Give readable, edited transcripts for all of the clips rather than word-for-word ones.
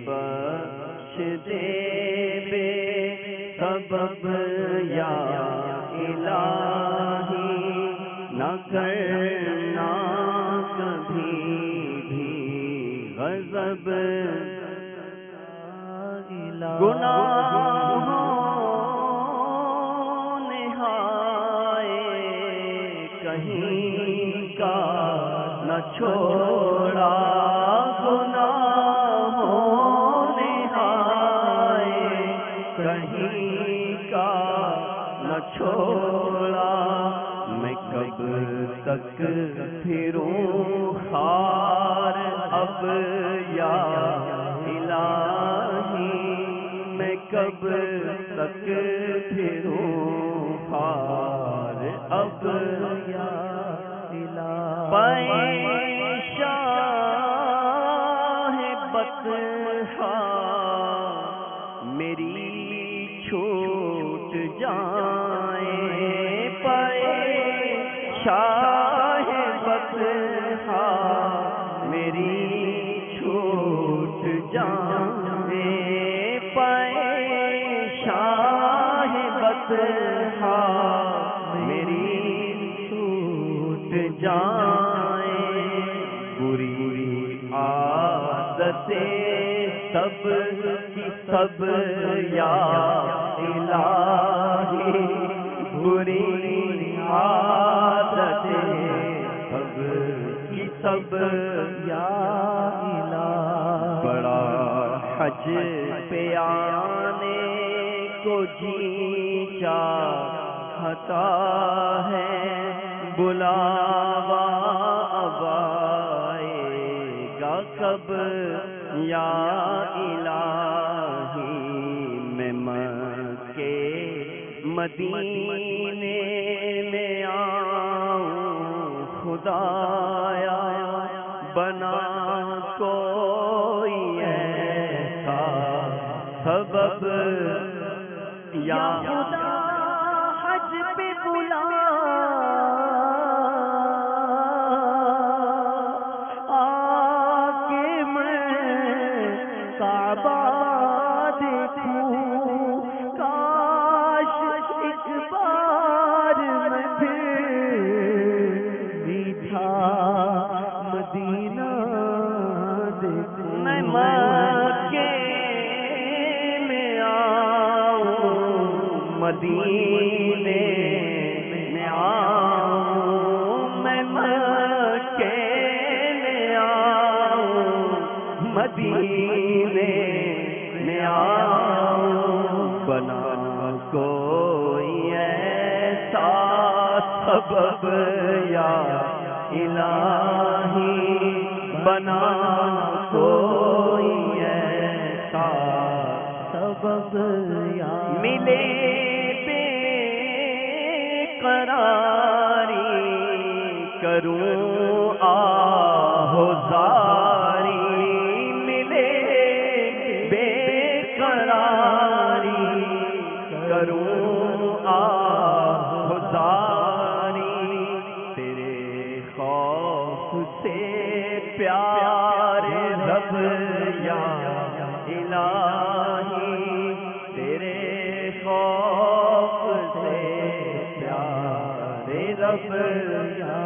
بخش دے بے سبب یا الہی، نہ کرنا کبھی بھی غضب گناہوں نہائے کہیں کا نہ چھوڑا، گناہوں نہائے کہیں کا نہ چھوڑا، میں کب تک پھروں خار اب یا الہی، میں کب تک پھروں خار اب یا الہی، پریشاں ہے بطحا میری چھوٹ جائیں، پریشاں ہے بطحا میری چھوٹ جائیں، پریشاں ہے بطحا میری چھوٹ جائیں، بری عادتیں سب کی سب یا الہی، بری عادتیں سب کی سب یا الہی، بڑا حج پہ آنے کو جی چاہتا ہے، بلاوا اب آئے گا کب یا الہی، میں مکے مدینے میں آؤں خدایا، بنا کوئی ایسا سبب یا خدا حج پہ بلا آکے میں کعبہ دیکھوں، کاش ایک بار میں پھر میٹھا مدینہ دیکھوں، میں مکے میں آؤں مدینے میں آؤں، میں مکے میں آؤں مدینے میں آؤں، بنا کوئی ایسا سبب یا الہی، بنا کوئی ایسا سبب یا ملے بے قراری کروں آہوزاری، ملے بے قراری کروں آہوزاری، تیرے خوف سے پیارے رب یا الہی، تیرے خوف سے پیارے رب یا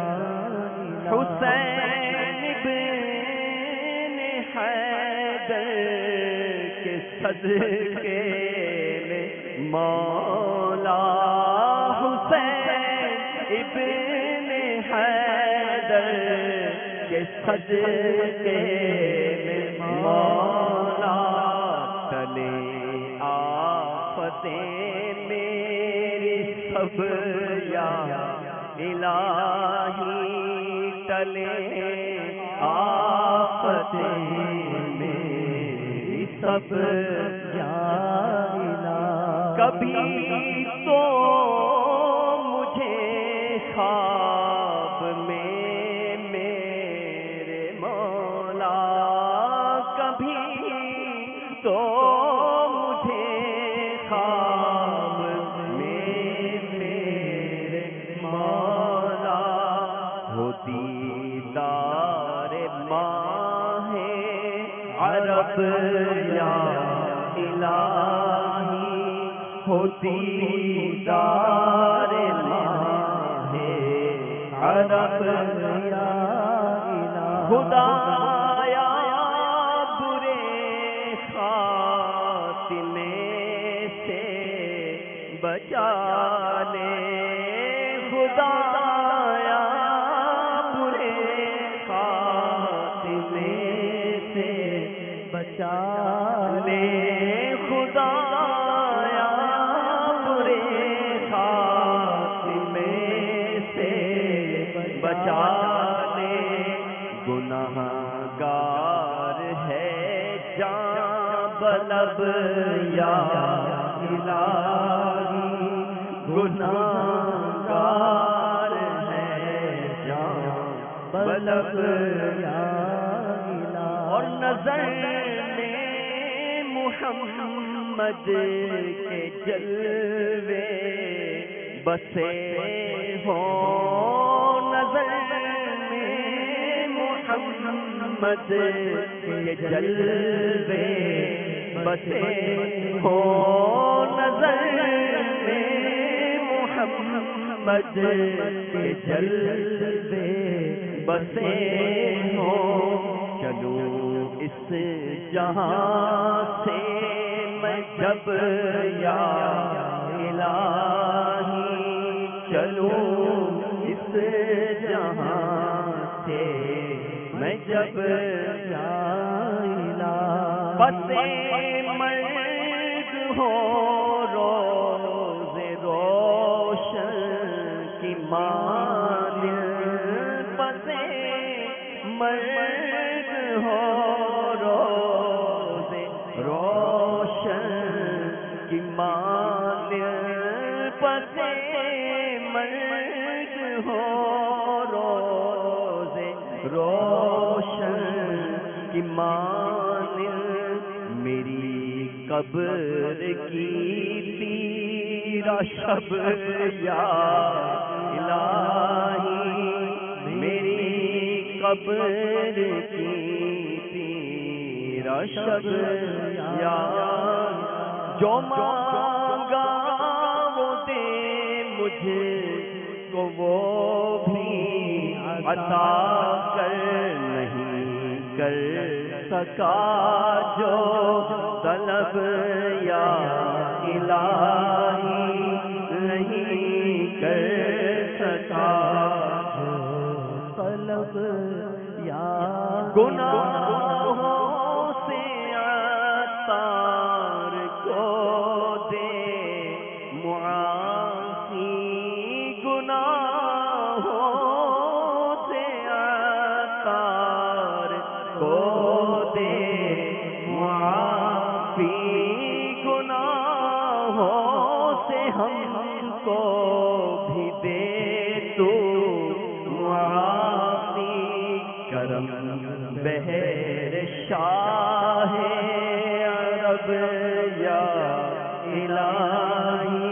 حسین بن حیدر کے صدقے میں مولا، حسین ابن حیدر کے صدقے میں مولا، ٹلے آفتیں میری سب یا الہی، ٹلے آفتیں میری سب یا الہی، کبھی تو مجھے خواب میں میرے مولا، کبھی تو مجھے خواب میں میرے مولا، ہو دیدار ماہ عرب یا الہی ہوتی دار ماہ عرب یا الہی خدایا برے خاتمے سے بچا لے خدایا برے خاتمے سے بچا لے خدایا برے خاتمے سے بچا لے گنہگار ہے جاں بلب یا الہی گنہگار ہے جاں بلب یا الہی اور نظر میں محمد کے جلوے بسے ہوں نظر میں محمد کے جلوے بسے ہوں نظر میں محمد کے جلوے بسے ہوں چلوں اس جہاں سے میں جب یا الہی چلوں اس جہاں سے میں جب یا الہی بسے مرد ہو روز روشن کی مانند بسے مرد ہو روز روشن کی مانند بسے مرد ہو روز روشن کی مانند میری قبر کی تیرا شب یا الہی میری قبر کی تیرا شب یا جو مانگا وہ دے مجھے کو وہ بھی عطا کر نہیں کر سکا جو طلب یا الہی نہیں کر سکا جو طلب یا گناہوں سے عطار کو دے معافی گناہوں سے عطار کو دے معافی گناہوں سے ہم کو بھی دے تو معافی کرم بہر شاہ عرب یا الہی